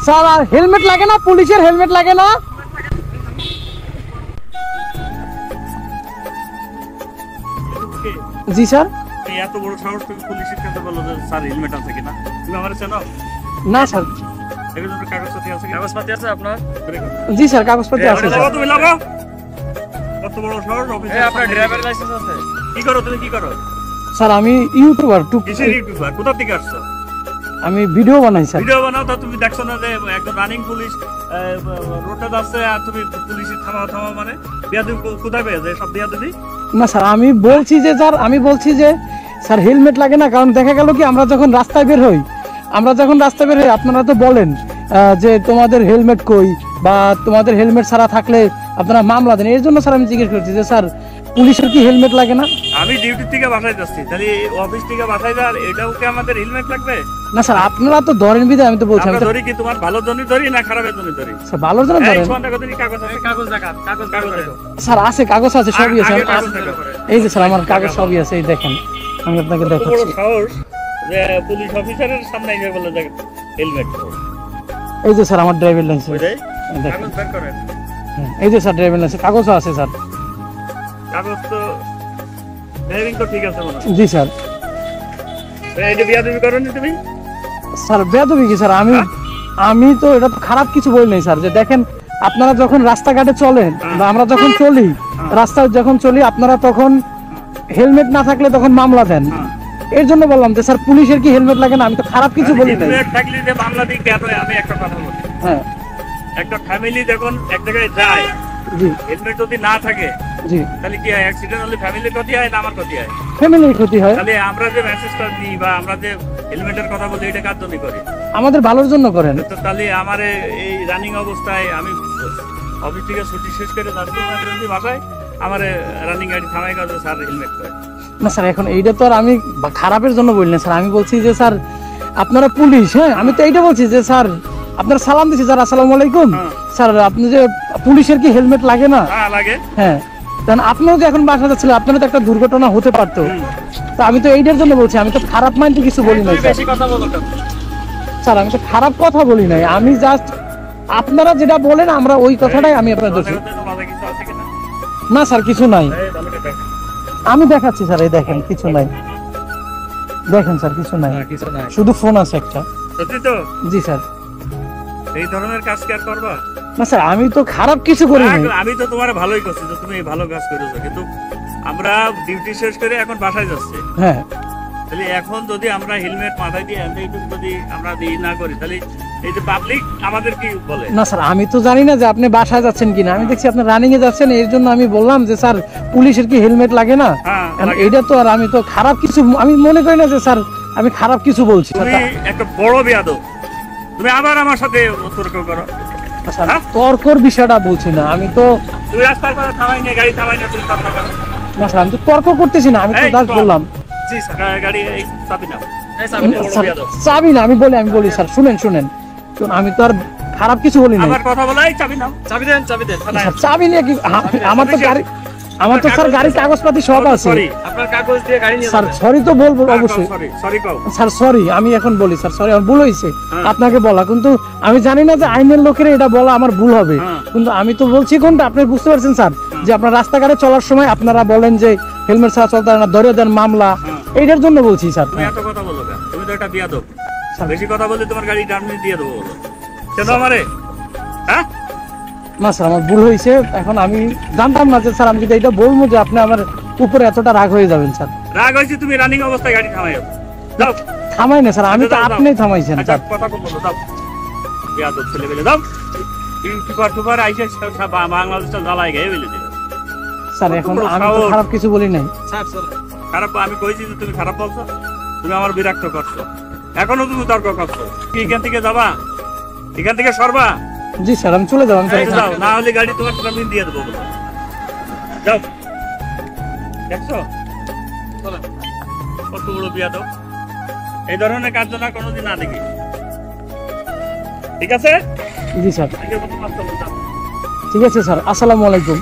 Sir আর helmet লাগে না? পুলিশের হেলমেট লাগে না? জি স্যার। এত বড় সাহস তুমি পুলিশের কাছে বলো যে স্যার হেলমেট আছে কিনা? তুমি আমারে চেনো? না স্যার। এগুলোর কাগজপত্র আছে কি? কাগজপত্র আছে আপনার? জি স্যার, কাগজপত্র আছে স্যার। তুমি লাগো। কত বড় সাহস অফিসে? আপনার ড্রাইভার লাইসেন্স আছে? কি করো তুমি, কি করো? স্যার আমি ইউটিউবার। কিসের ইউটিউবার? কোথা থেকে আসছো? আমি ভিডিও বানাই স্যার। ভিডিও বানাও তো তুমি দেখছো না যে একজন রানিং পুলিশ রোডে যাচ্ছে আর তুমি পুলিশের থামাও মানে বিয়াদবি কোথায় পেয়ে যায়? সব বিয়াদবি না স্যার, আমি বলছি যে স্যার হেলমেট লাগে না, কারণ দেখা গেল কি আমরা যখন রাস্তায় বের হই আপনারা তো বলেন যে তোমাদের হেলমেট কই, বা তোমাদের হেলমেট ছাড়া থাকলে আপনারা মামলা দেন। এর জন্য স্যার আমি জিজ্ঞেস করছি যে স্যার পুলিশের কি হেলমেট লাগে না? আমি ডিউটি থেকে বাসায় যাচ্ছি, তাহলে অফিস থেকে বাসায় যাওয়ার এটাও কি আমাদের হেলমেট লাগবে? না স্যার, আপনারা তো ধরেন বিধায় আমি তো বলছি। আমরা ধরি কি তোমার ভালোর জন্য ধরি না খারাপের জন্য ধরি? স্যার ভালোর জন্য ধরেন। কাগজ আছে? কাগজ দেখা, কাগজ স্যার আছে, কাগজ আছে, সবই আছে। এই যে স্যার আমার কাগজ সবই আছে, এই দেখেন আমি আপনাকে দেখাচ্ছি। সাহস যে পুলিশ অফিসারের সামনে এসে বলে যে হেলমেট। এই যে স্যার আমার ড্রাইভিং লাইসেন্স। কাগজ বের করেন। এই যে স্যার ড্রাইভিং লাইসেন্স, কাগজও আছে স্যার। কাগজ তো ড্রাইভিং তো ঠিক আছে মনে হয়। জি স্যার। এটা বিয়াদবি করনি তুমি? স্যার বেয়াদবি কি স্যার? আমি তো এটা তো খারাপ কিছু বলি নাই স্যার। যে দেখেন আপনারা যখন রাস্তাঘাটে চলেন বা আমরা যখন চলি রাস্তায় যখন চলি, আপনারা তখন হেলমেট না থাকলে তখন মামলা দেন। এর জন্য বললাম যে স্যার পুলিশের কি হেলমেট লাগে না? আমি তো খারাপ কিছু বলি নাই। থাকলে যে মামলা দিই কেন? আমি একটা কথা বলি, হ্যাঁ, একটা ফ্যামিলি যখন এক জায়গায় যায়, জি, হেলমেট যদি না থাকে জি, তাহলে কি হয়? অ্যাক্সিডেন্ট হলে ফ্যামিলির ক্ষতি হয় না আমার ক্ষতি হয়? ফ্যামিলির ক্ষতি হয়। তাহলে আমরা যে মেসেজটা দিই বা আমরা যে হেলমেটের কথা বলি এটা কার জন্য করি? আমাদের ভালোর জন্য করেন। তো তাহলে আমার এই রানিং অবস্থায় আমি অফিস থেকে ছুটি শেষ করে যাচ্ছি বাসায়, আমার রানিং গাড়ি থামাই কাজ স্যার হেলমেট করে না স্যার। এখন এইটা তো আর আমি খারাপের জন্য বলি না স্যার। আমি বলছি যে স্যার আপনারা পুলিশ, হ্যাঁ আমি তো এইটা বলছি যে স্যার আপনারা সালাম দিচ্ছি স্যার, আসসালামু আলাইকুম স্যার, আপনি যে পুলিশের কি হেলমেট লাগে না? হ্যাঁ লাগে। হ্যাঁ, কারণ আপনিও যে এখন বাসা যাচ্ছিলেন, আপনারও তো একটা দুর্ঘটনা হতে পারতো। তো আমি তো এইটার জন্য বলছি, আমি তো খারাপ মাইন্ডে কিছু বলি নাই বেশি কথা বলো স্যার। আমি তো খারাপ কথা বলি নাই, আমি জাস্ট আপনারা যেটা বলেন আমরা ওই কথাটাই আমি আপনার দোষী। না স্যার কিছু নাই, আমি দেখাচ্ছি স্যার। এই দেখেন কিছু নাই, দেখেন স্যার কিছু নাই, শুধু ফোন আছে একটা। সত্যি তো? জি স্যার। এই ধরনের কাজ কি আর করবা? না স্যার আমি তো খারাপ কিছু করি নাই। আমি তো তোমার ভালোই করছি যে তুমি ভালো কাজ করেছো, কিন্তু আমরা ডিউটি শেষ করে এখন বাসায় যাচ্ছি। হ্যাঁ, তাহলে এখন যদি আমরা হেলমেট মাথায় দিয়ে যদি আমরা দিই না করি, তাহলে এই যে পাবলিক আমাদের কি বলে? না স্যার আমি তো জানি না যে আপনি বাসায় যাচ্ছেন কিনা। আমি দেখছি আপনি রানিং এ যাচ্ছেন, এর জন্য আমি বললাম যে স্যার পুলিশের কি হেলমেট লাগে না? এইটা তো আর আমি তো খারাপ কিছু আমি মনে করি না যে স্যার আমি খারাপ কিছু বলছি। তুমি একটা বড় বেয়াদব, তুমি আবার আমার সাথে তর্ক করো। তর্কর বিষয়টা বলছি না, আমি তো তুমি রাস্তার পাশে থামাই না, গাড়ি থামাই না, তুমি তর্ক করো। না স্যার আমি তো তর্ক করতেছি না, আমি তো জাস্ট বললাম। জি স্যার, গাড়ি এই চাবি নাও। চাবি না, আমি বলি স্যার শুনেন, আমি তো আর খারাপ কিছু বলি না। আমার কথা বলাই চাবি নাও। চাবি দেন। চাবি নিয়ে কি? আমার তো স্যার গাড়ির কাগজপাতি সব আছে। আপনার কাগজ দিয়ে গাড়ি নিয়ে স্যার সরি তো বলবো অবশ্যই। সরি কও স্যার, সরি আমি এখন বলি স্যার, সরি আমার ভুল হয়েছে আপনাকে বলা, কিন্তু আমি জানি না যে আইনের লোকের এটা বলা আমার ভুল হবে, কিন্তু আমি তো বলছি কোনটা আপনি বুঝতে পারছেন স্যার, যে আপনার রাস্তাঘাটে চলার সময় আপনারা বলেন যে হেলমেট ছাড়া চলতে না, ধরে দেন মামলা, এইটার জন্য বলছি স্যার। তুমি এত কথা বলো কেন? তুমি তো একটা বিয়াদব, বেশি কথা বললে তোমার গাড়ি টার্মিনেট দিয়ে দেবো বলো। কেন আমারে? হ্যাঁ না স্যার আমার ভুল হয়েছে, এখন আমি জানতাম না যে স্যার আমি যদি এটা বলবো যে আপনি আমার উপরে এতটা রাগ হয়ে যাবেন স্যার। রাগ হয়েছে? তুমি রানিং অবস্থায় গাড়ি থামাই দাও। থামাই না স্যার, আমি তো আপনিই থামাইছেন স্যার। কথা বলো দাও, বিয়াদব ছেলে বেলে দাও। সুপার আইসে বাংলাদেশটা জ্বালাই গিয়ে বেলে দিল স্যার। এখন আমি তো খারাপ কিছু বলি নাই স্যার। খারাপ আমি কইছি যে তুমি খারাপ বলছো, তুমি আমার বিরক্ত করছো, এখনো তুমি তর্ক করছো। কি এখান থেকে যাবা? এখান থেকে সরবা? জি স্যার আমি চলে যাবো। যাও, না হলে গাড়ি তোমার টার্মিনেট দিয়ে দেবো। যাও, দেখছো কত বড় বিয়াদব। এই ধরনের কাজ না কোনোদিন না দেখি, ঠিক আছে? জি স্যার ঠিক আছে স্যার, আসসালামু আলাইকুম।